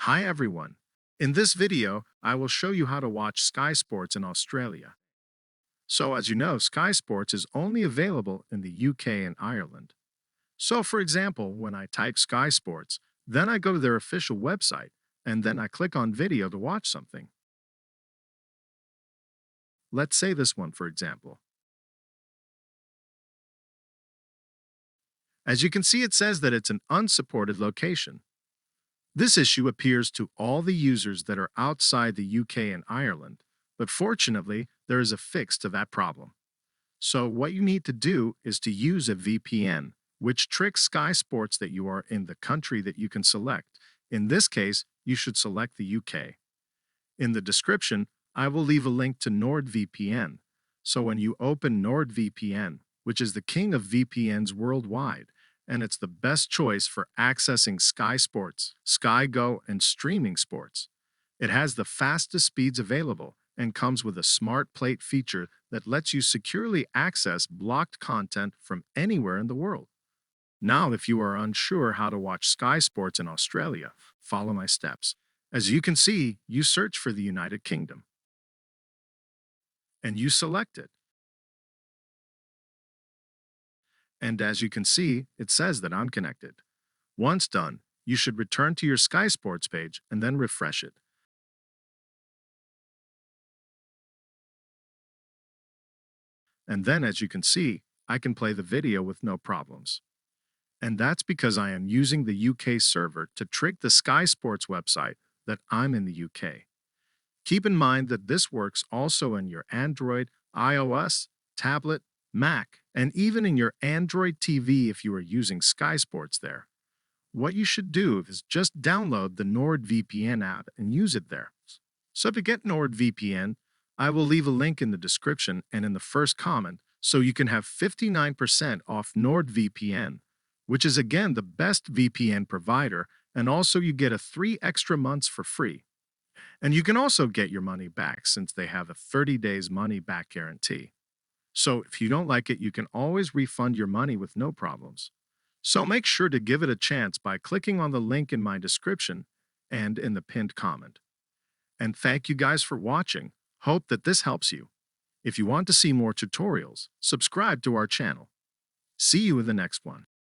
Hi everyone. In this video, I will show you how to watch Sky Sports in Australia. So as you know, Sky Sports is only available in the UK and Ireland. So for example, when I type Sky Sports, then I go to their official website, and then I click on video to watch something. Let's say this one, for example. As you can see, it says that it's an unsupported location. This issue appears to all the users that are outside the UK and Ireland, but fortunately, there is a fix to that problem. So, what you need to do is to use a VPN, which tricks Sky Sports that you are in the country that you can select. In this case, you should select the UK. In the description, I will leave a link to NordVPN. So, when you open NordVPN, which is the king of VPNs worldwide, and it's the best choice for accessing Sky Sports, Sky Go, and streaming sports. It has the fastest speeds available and comes with a smart plate feature that lets you securely access blocked content from anywhere in the world. Now, if you are unsure how to watch Sky Sports in Australia, follow my steps. As you can see, you search for the United Kingdom and you select it. And as you can see, it says that I'm connected. Once done, you should return to your Sky Sports page and then refresh it. And then, as you can see, I can play the video with no problems. And that's because I am using the UK server to trick the Sky Sports website that I'm in the UK. Keep in mind that this works also in your Android, iOS, tablet, Mac, and even in your Android TV if you are using Sky Sports there. What you should do is just download the NordVPN app and use it there. So to get NordVPN, I will leave a link in the description and in the first comment so you can have 59% off NordVPN, which is again the best VPN provider, and also you get 3 extra months for free. And you can also get your money back since they have a 30 days money back guarantee. So if you don't like it, you can always refund your money with no problems. So make sure to give it a chance by clicking on the link in my description and in the pinned comment. And thank you guys for watching. Hope that this helps you. If you want to see more tutorials, subscribe to our channel. See you in the next one.